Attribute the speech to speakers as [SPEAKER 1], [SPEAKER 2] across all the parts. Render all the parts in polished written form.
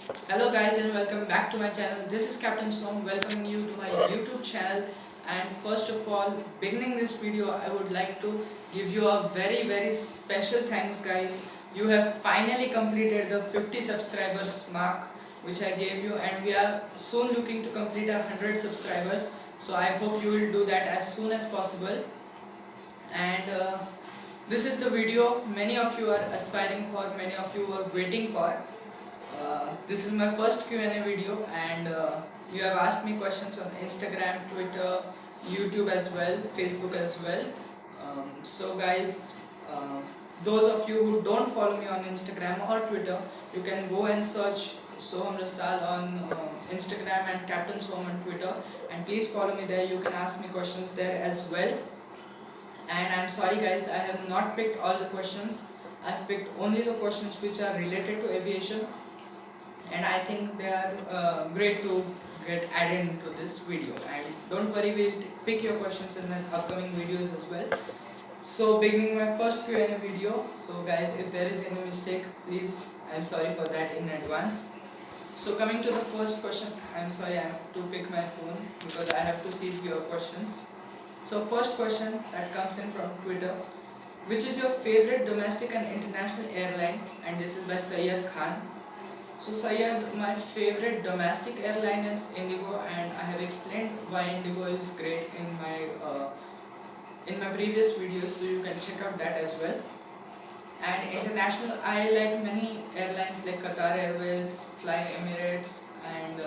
[SPEAKER 1] Hello guys and welcome back to my channel. This is Captain Song welcoming you to my YouTube channel. And first of all, beginning this video, I would like to give you a very special thanks guys. You have finally completed the 50 subscribers mark which I gave you, and we are soon looking to complete 100 subscribers. So I hope you will do that as soon as possible. And this is the video many of you are aspiring for, many of you are waiting for. This is my first Q&A video, and you have asked me questions on Instagram, Twitter, YouTube as well, Facebook as well. So guys, those of you who don't follow me on Instagram or Twitter, you can go and search Soham Rasal on Instagram and Captain Soham on Twitter, and please follow me there. You can ask me questions there as well. And I'm sorry guys, I have not picked all the questions. I've picked only the questions which are related to aviation, and I think they are great to get added into this video. And don't worry, we'll pick your questions in the upcoming videos as well. So beginning my first Q&A video. So guys, if there is any mistake, please, I'm sorry for that in advance. So coming to the first question, I'm sorry, I have to pick my phone because I have to see your questions. So first question that comes in from Twitter: which is your favorite domestic and international airline? And this is by Sayyid Khan. So Syed, my favorite domestic airline is Indigo, and I have explained why Indigo is great in my previous videos, so you can check out that as well. And international, I like many airlines like Qatar Airways, Fly Emirates, and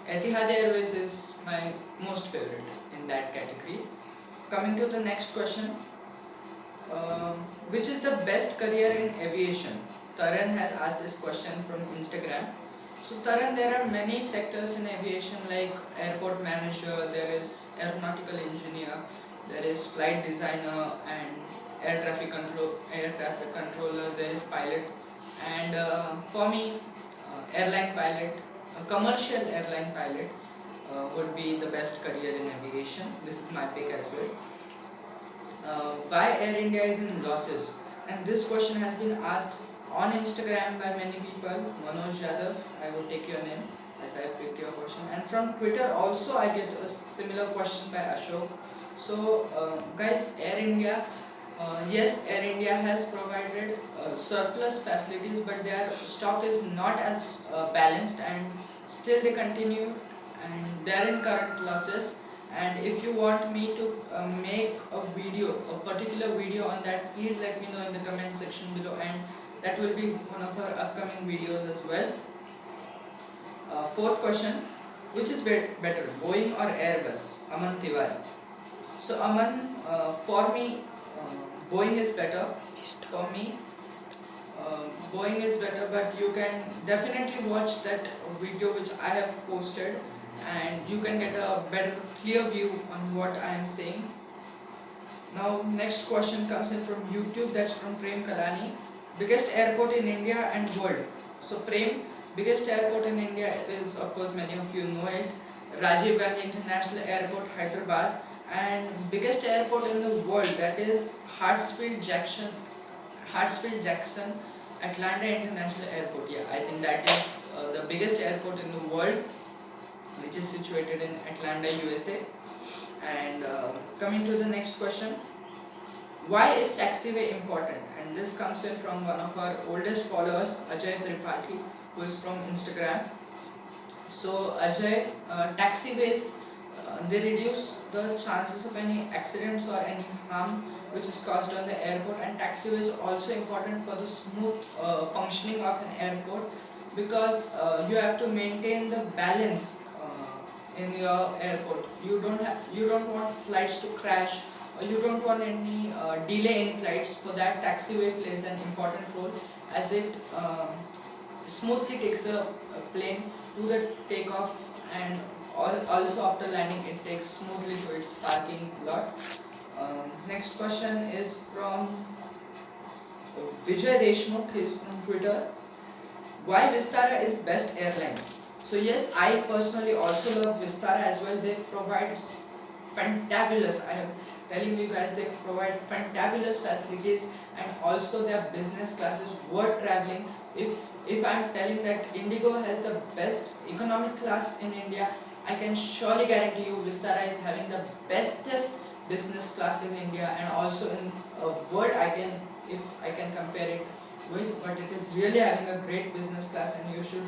[SPEAKER 1] Etihad Airways is my most favorite in that category. Coming to the next question, which is the best career in aviation? Taran has asked this question from Instagram. So Taran, there are many sectors in aviation like airport manager, there is aeronautical engineer, there is flight designer and air traffic controller, there is pilot, and for me, airline pilot, a commercial airline pilot would be the best career in aviation. This is my pick as well. Why Air India is in losses? And this question has been asked on Instagram by many people. Manoj Yadav, I will take your name as I picked your question. And from Twitter also I get a similar question by Ashok. So guys, Air India, yes, Air India has provided surplus facilities, but their stock is not as balanced, and still they continue and they are in current losses. And if you want me to make a particular video on that, please let me know in the comment section below, and that will be one of our upcoming videos as well. Fourth question, which is better, Boeing or Airbus? Aman Tiwari. So Aman, for me, Boeing is better. For me, Boeing is better, but you can definitely watch that video which I have posted, and you can get a better clear view on what I am saying. Now next question comes in from YouTube, that's from Prem Kalani. Biggest airport in India and world. So Prem, biggest airport in India is, of course many of you know it, Rajiv Gandhi International Airport, Hyderabad. And biggest airport in the world, that is Hartsfield-Jackson Atlanta International Airport. Yeah, I think that is the biggest airport in the world, which is situated in Atlanta, USA. And coming to the next question, why is taxiway important? And this comes in from one of our oldest followers, Ajay Tripathi, who is from Instagram. So Ajay, taxiways, they reduce the chances of any accidents or any harm which is caused on the airport. And taxiway is also important for the smooth functioning of an airport, because you have to maintain the balance in your airport. You don't want flights to crash, or you don't want any delay in flights. For that, taxiway plays an important role, as it smoothly takes the plane to the takeoff, and also after landing it takes smoothly to its parking lot. Next question is from Vijay Deshmukh, he is from Twitter. Why Vistara is best airline? So yes, I personally also love Vistara as well. They provide fantabulous, I am telling you guys, they provide fantabulous facilities, and also their business class is worth traveling. if I'm telling that Indigo has the best economic class in India, I can surely guarantee you Vistara is having the bestest business class in India, and also in a world if I can compare it with, but it is really having a great business class, and you should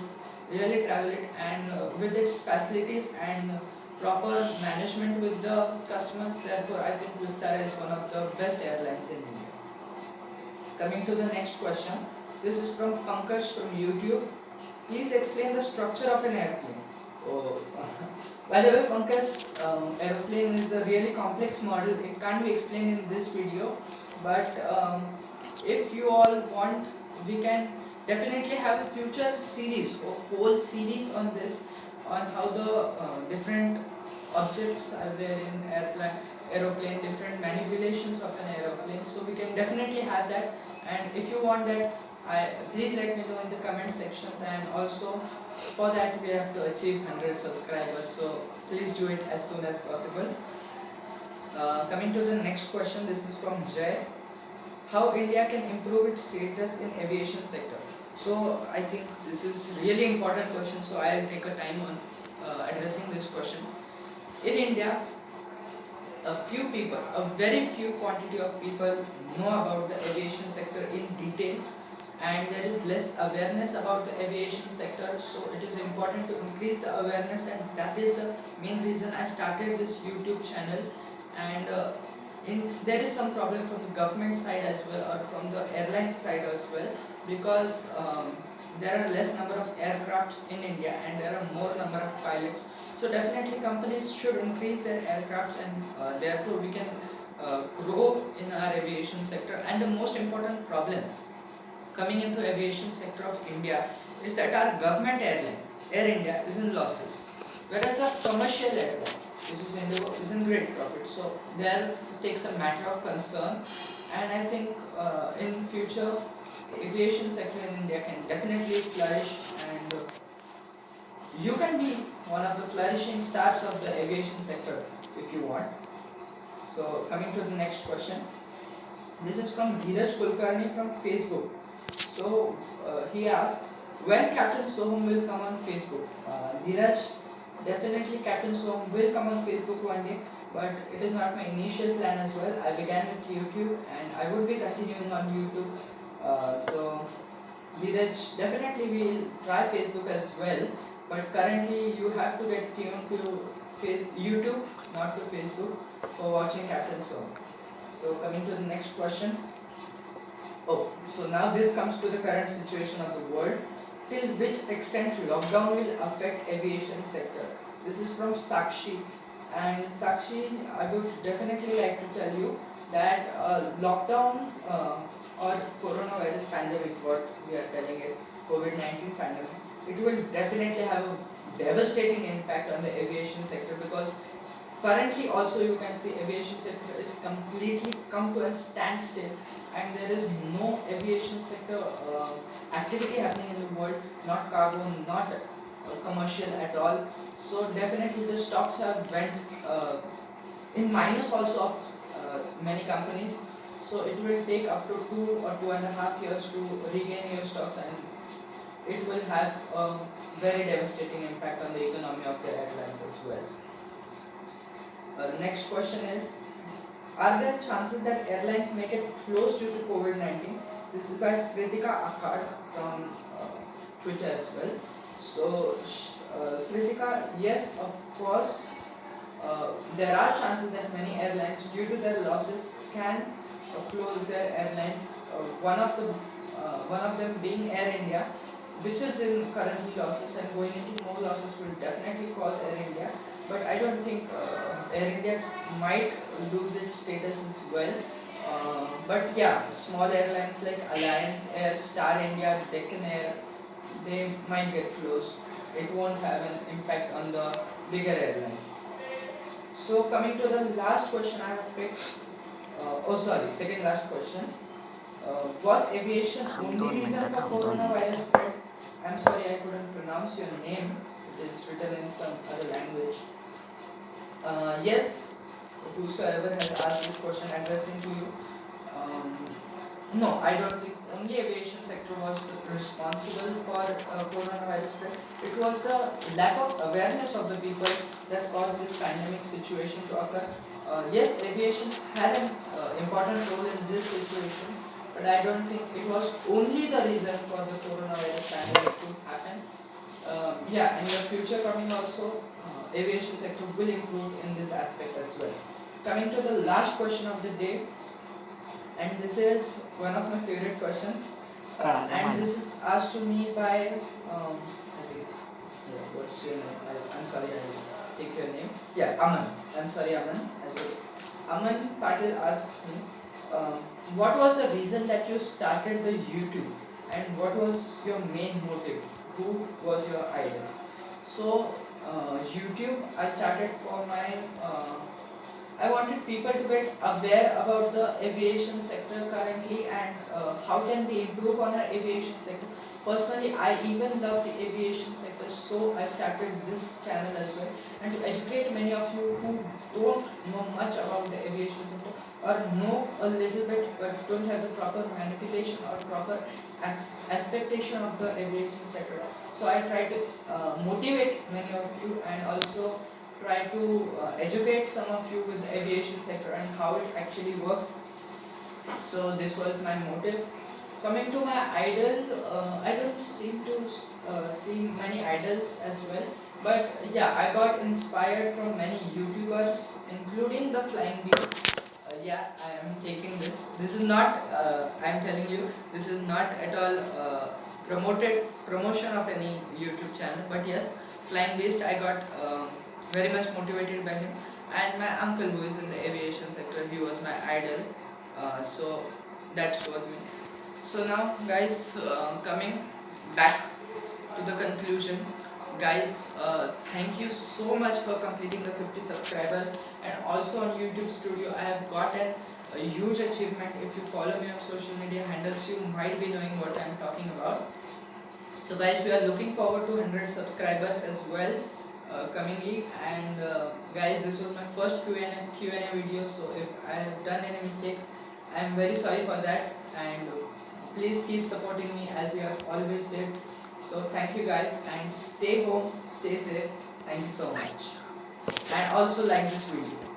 [SPEAKER 1] really travel it, and with its facilities and proper management with the customers. Therefore, I think Vistara is one of the best airlines in India. Coming to the next question, this is from Pankaj from YouTube. Please explain the structure of an airplane. Oh, by the way, Pankaj, airplane is a really complex model. It can't be explained in this video, but if you all want, we can definitely have a future series or whole series on this, on how the different objects are there in aeroplane, different manipulations of an aeroplane. So we can definitely have that, and if you want that, please let me know in the comment sections, and also for that we have to achieve 100 subscribers, so please do it as soon as possible. Coming to the next question, this is from Jay. How India can improve its status in aviation sector? So I think this is really important question, so I'll take a time on addressing this question. In India, a very few quantity of people know about the aviation sector in detail, and there is less awareness about the aviation sector, so it is important to increase the awareness, and that is the main reason I started this YouTube channel. And there is some problem from the government side as well, or from the airline side as well, because there are less number of aircrafts in India and there are more number of pilots. So definitely companies should increase their aircrafts, and therefore we can grow in our aviation sector. And the most important problem coming into aviation sector of India is that our government airline, Air India, is in losses, whereas our commercial airline, which is Indigo, is in great profit. So there takes a matter of concern, and I think in future aviation sector in India can definitely flourish, and you can be one of the flourishing stars of the aviation sector if you want. So coming to the next question, this is from Dheeraj Kulkarni from Facebook. So he asked, when Captain Soham will come on Facebook? Dheeraj, definitely Captain Soham will come on Facebook one day, but it is not my initial plan as well. I began with YouTube and I would be continuing on YouTube. So Dheeraj, definitely we will try Facebook as well, but currently you have to get tuned to YouTube, not to Facebook, for watching Captain Soham. So coming to the next question. Oh, so now this comes to the current situation of the world. Till which extent lockdown will affect aviation sector? This is from Sakshi. And Sakshi, I would definitely like to tell you that lockdown or coronavirus pandemic, what we are telling it, COVID-19 pandemic, it will definitely have a devastating impact on the aviation sector, because currently also you can see aviation sector is completely come to a standstill, and there is no aviation sector activity happening in the world, not cargo, not commercial at all. So definitely the stocks have went in minus also of many companies. So it will take up to 2 or 2.5 years to regain your stocks, and it will have a very devastating impact on the economy of the airlines as well. Next question is, are there chances that airlines may get closed due to COVID-19? This is by Sritika Akhad from Twitter as well. So Sritika, yes, of course, there are chances that many airlines, due to their losses, can close their airlines. One of them being Air India, which is in currently losses, and going into more losses will definitely cause Air India. But I don't think Air India might lose its status as well. But yeah, small airlines like Alliance Air, Star India, Deccan Air, they might get closed. It won't have an impact on the bigger airlines. So coming to the last question I have picked. Second last question. Was aviation only reason for coronavirus spread? I'm sorry, I couldn't pronounce your name. It is written in some other language. Yes, whosoever has asked this question addressing to you. No, I don't think only aviation sector was responsible for coronavirus spread. It was the lack of awareness of the people that caused this pandemic situation to occur. Yes, aviation had an important role in this situation, but I don't think it was only the reason for the coronavirus pandemic to happen. Yeah, in the future coming also, aviation sector will improve in this aspect as well. Coming to the last question of the day, and this is one of my favorite questions, and this is asked to me by, yeah, what's your name? I'm sorry, I'll take your name. Yeah, Aman. I'm sorry, Aman. Aman Patil asks me, what was the reason that you started the YouTube, and what was your main motive? Who was your idol? So, YouTube I started for my I wanted people to get aware about the aviation sector currently, and how can we improve on our aviation sector. Personally, I even love the aviation sector, so I started this channel as well, and to educate many of you who don't know much about the aviation sector, or know a little bit but don't have the proper manipulation or proper expectation of the aviation sector. So I try to motivate many of you, and also try to educate some of you with the aviation sector and how it actually works. So this was my motive. Coming to my idol, I don't seem to see many idols as well, but yeah, I got inspired from many YouTubers, including the Flying Beast. Yeah, I am taking this. This is not. I am telling you, this is not at all promotion of any YouTube channel. But yes, Flying Beast, I got very much motivated by him, and my uncle who is in the aviation sector, he was my idol. So that was me. So now, guys, coming back to the conclusion, guys, thank you so much for completing the 50 subscribers, and also on YouTube Studio I have gotten a huge achievement. If you follow me on social media handles, you might be knowing what I am talking about. So guys, we are looking forward to 100 subscribers as well comingly, and guys, this was my first Q&A video, so if I have done any mistake, I am very sorry for that, and please keep supporting me as you have always did. So thank you guys, and stay home, stay safe. Thank you so much, and also like this video.